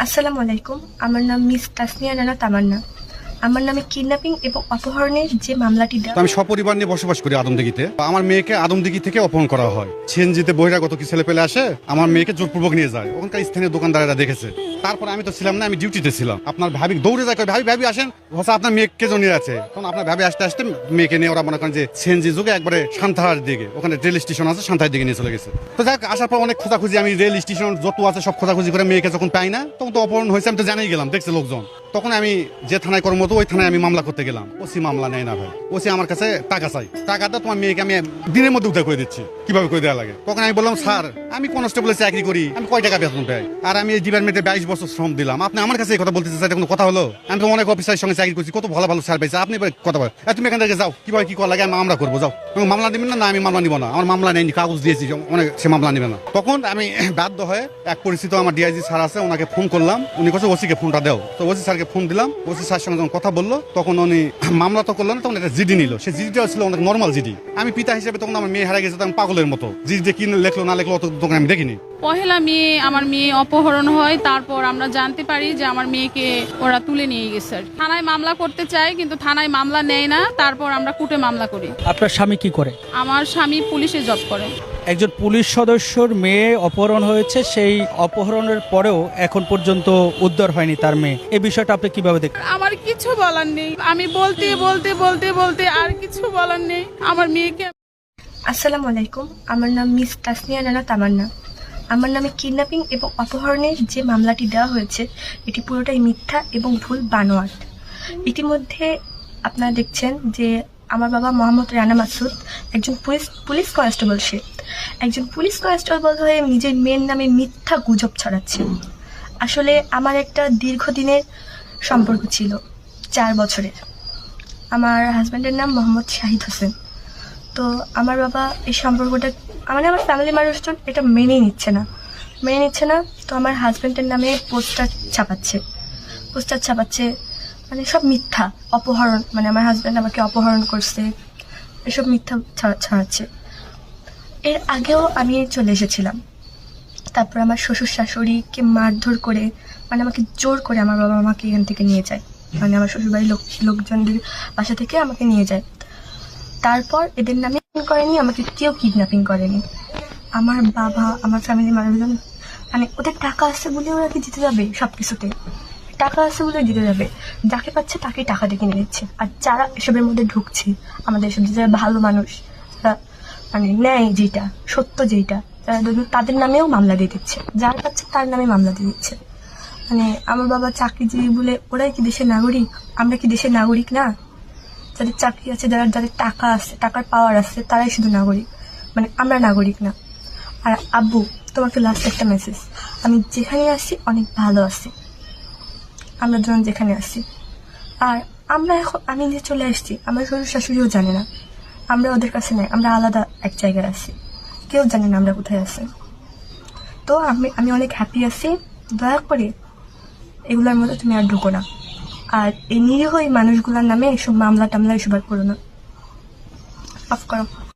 আসসালামু আলাইকুম। আমার নাম মিস তাসনিয়া রানা তামান্না। আমার নামে কিডন্যাপিং এবং অপহরণের যে মামলাটি তো আমি সপরিবার নিয়ে বসবাস করি আদমদিঘিতে। আমার মেয়েকে আদমদিঘি থেকে অপহরণ করা হয়। সিএনজিতে বহিরাগত কি ছেলে পেলে আসে, আমার মেয়েকে জোরপূর্বক নিয়ে যায়। ওখানকার স্থানীয় দোকানদারেরা দেখেছে। তারপর আমি তো ছিলাম না, আমি ডিউটিতে ছিলাম। আপনার ভাবি দৌড়ে যায়, ভাবি ভাবি আসেন, হোসা আপনার মেয়েকে জন নিয়ে আছে। তখন আপনার ভাবি আসতে আসতে মেয়েকে নিয়ে ওরা মনে করেন যে সিএনজি যুগে একবারে সান্তাহার দিকে, ওখানে রেল স্টেশন আছে, সান্তাহার দিকে নিয়ে চলে গেছে। তো যাক, আসার পর অনেক খোঁজাখুঁজি, আমি রেল স্টেশন যত আছে সব খোঁজাখুঁজি করে মেয়েকে যখন পাই না, তখন তো অপহরণ হয়েছে, আমি তো জানাই গেলাম, দেখছে লোকজন। তখন আমি যে থানায় কর্মরত, ওই থানায় আমি মামলা করতে গেলাম। ওসি মামলা নেয় না ভাই। ওসি আমার কাছে টাকা চাই, টাকাটা তোমার মেয়েকে আমি দিনের মধ্যে উদ্ধার করে দিচ্ছি, কিভাবে করে দেওয়া লাগে। তখন আমি বললাম, স্যার আমি কনস্টেবলের চাকরি করি, আমি কয় টাকা বেতন পাই, আর আমি এই ডিপার্টমেন্টে 22 বছর শ্রম দিলাম, আপনি আমার কাছে এই কথা বলতেছে, স্যার কোনো কথা হলো? আমি তো অনেক অফিসারের সঙ্গে চাকরি করছি, কত ভালো ভালো স্যার পাইছে, আপনি কথা বলেন, তুমি এখান থেকে যাও, কিভাবে কি করা লাগে আমি আমরা করবো, যাও। তুমি মামলা দিবেন না? আমি মামলা নিব না, আমার মামলা নেয়নি, কাগজ দিয়েছি অনেক, সে মামলা নেবে না। তখন আমি বাধ্য হয়ে এক পরিচিত আমার ডিআইজি স্যার আছে, ওনাকে ফোন করলাম। উনি কাছে ওসিকে ফোনটা দেও, তো ওসি স্যারকে ফোন দিলাম। ওসি স্যার সঙ্গে যখন কথা বললো, তখন উনি মামলা তো করলেন, তখন একটা জিডি নিল। সেই জিডিটা ছিল অনেক নর্মাল জিডি। আমি পিতা হিসেবে তখন আমার মেয়ে হারা গেছে, আমি পাগলের মতো জিডিতে কি লেখলো না লেখলো তখন আমি দেখিনি। পহেলা মেয়ে আমার মেয়ে অপহরণ হয়, তারপর আমরা জানতে পারি যে আমার মেয়েকে ওরা তুলে নিয়ে গেছে। থানায় মামলা করতে চাই, কিন্তু থানায় মামলা নেয় না। তারপর আমরা কোর্টে মামলা করি। আপনার স্বামী কি করে? আমার স্বামী পুলিশে জব করে। একজন পুলিশ সদস্যর মেয়ে অপহরণ হয়েছে, সেই অপহরণের পরেও এখন পর্যন্ত উদ্ধার হয়নি তার মেয়ে। এই বিষয়টা আপনি কিভাবে দেখেন? আমার কিছু বলার নেই, আমি বলতে বলতে বলতে বলতে আর কিছু বলার নেই আমার মেয়েকে। আসসালামু আলাইকুম। আমার নাম মিস তাসনিয়া রানা তামান্না। আমার নামে কিডন্যাপিং এবং অপহরণের যে মামলাটি দেওয়া হয়েছে, এটি পুরোটাই মিথ্যা এবং ভুল বানোয়াট। ইতিমধ্যে আপনারা দেখছেন যে আমার বাবা মোহাম্মদ রানা মাসুদ একজন পুলিশ কনস্টেবল। সে একজন পুলিশ কনস্টেবল হয়ে নিজের মেয়ের নামে মিথ্যা গুজব ছড়াচ্ছে। আসলে আমার একটা দীর্ঘদিনের সম্পর্ক ছিল, 4 বছরের। আমার হাজব্যান্ডের নাম মোহাম্মদ শাহিদ হোসেন। তো আমার বাবা এই সম্পর্কটা, মানে আমার ফ্যামিলি মানুষজন এটা মেনে নিচ্ছে না। তো আমার হাজব্যান্ডের নামে পোস্টার ছাপাচ্ছে, মানে সব মিথ্যা। অপহরণ, মানে আমার হাজব্যান্ড আমাকে অপহরণ করছে, এসব মিথ্যা ছড়াচ্ছে। এর আগেও আমি চলে এসেছিলাম। তারপর আমার শ্বশুর শাশুড়িকে মারধর করে, মানে আমাকে জোর করে আমার বাবা আমাকে এখান থেকে নিয়ে যায়, মানে আমার শ্বশুরবাড়ির লোকজনদের বাসা থেকে আমাকে নিয়ে যায়। তারপর এদের নামে করেনি, আমাকে কেউ কিডন্যাপিং করেনি। আমার বাবা, আমার ফ্যামিলির মানুষজন, মানে ওদের টাকা আছে বলে ওরা কি দিতে যাবে? সব কিছুতে টাকা আছে বলে দিতে যাবে, যাকে পাচ্ছে তাকেই টাকা দিয়ে কিনে নিচ্ছে। আর যারা এসবের মধ্যে ঢুকছে, আমাদের এসব যারা ভালো মানুষ, যারা মানে ন্যায় যেটা সত্য, যেটা তাদের নামেও মামলা দিয়ে দিচ্ছে, যার পাচ্ছে তার নামে মামলা দিয়ে দিচ্ছে। মানে আমার বাবা চাকরিজীবী বলে ওরাই কি দেশের নাগরিক? আমরা কি দেশের নাগরিক না? যাদের চাকরি আছে, যাদের টাকা আছে, টাকার পাওয়ার আছে, তারাই শুধু নাগরিক, মানে আমরা নাগরিক না। আর আব্বু, তোমাকে লাস্ট একটা মেসেজ, আমি যেখানে আসছি অনেক ভালো আছি, আমরা দুজন যেখানে আসছি। আর আমরা এখন, আমি যে চলে আসছি, আমার শ্বশুর শাশুড়িও জানে না, আমরা ওদের কাছে নাই, আমরা আলাদা এক জায়গায় আছি, কেউ জানে না আমরা কোথায় আছি। তো আমি অনেক হ্যাপি আছি। দয়া করে এগুলোর মধ্যে তুমি আর ঢুকো না, আর এই নিরীহ এই মানুষগুলোর নামে এসব মামলা টামলা এসব আর করো না, অফ করো।